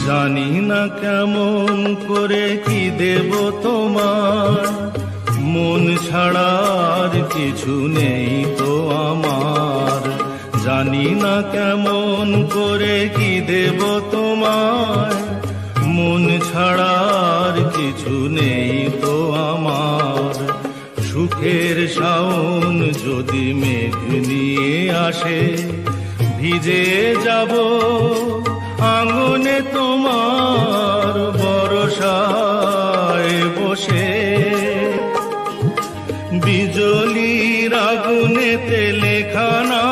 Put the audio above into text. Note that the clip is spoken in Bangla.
জানি না কেমন করে কি দেব তোমার, মন ছাড়ার কিছু নেই তো আমার। জানি না কেমন করে কি দেব তোমার, মন ছাড়ার কিছু নেই তো আমার। সুখের শাওন যদি মেঘ নিয়ে আসে, ভিজে যাব আঙ্গনে তোমার বরসায় বসে। বিজলির আগুনেতে লেখা না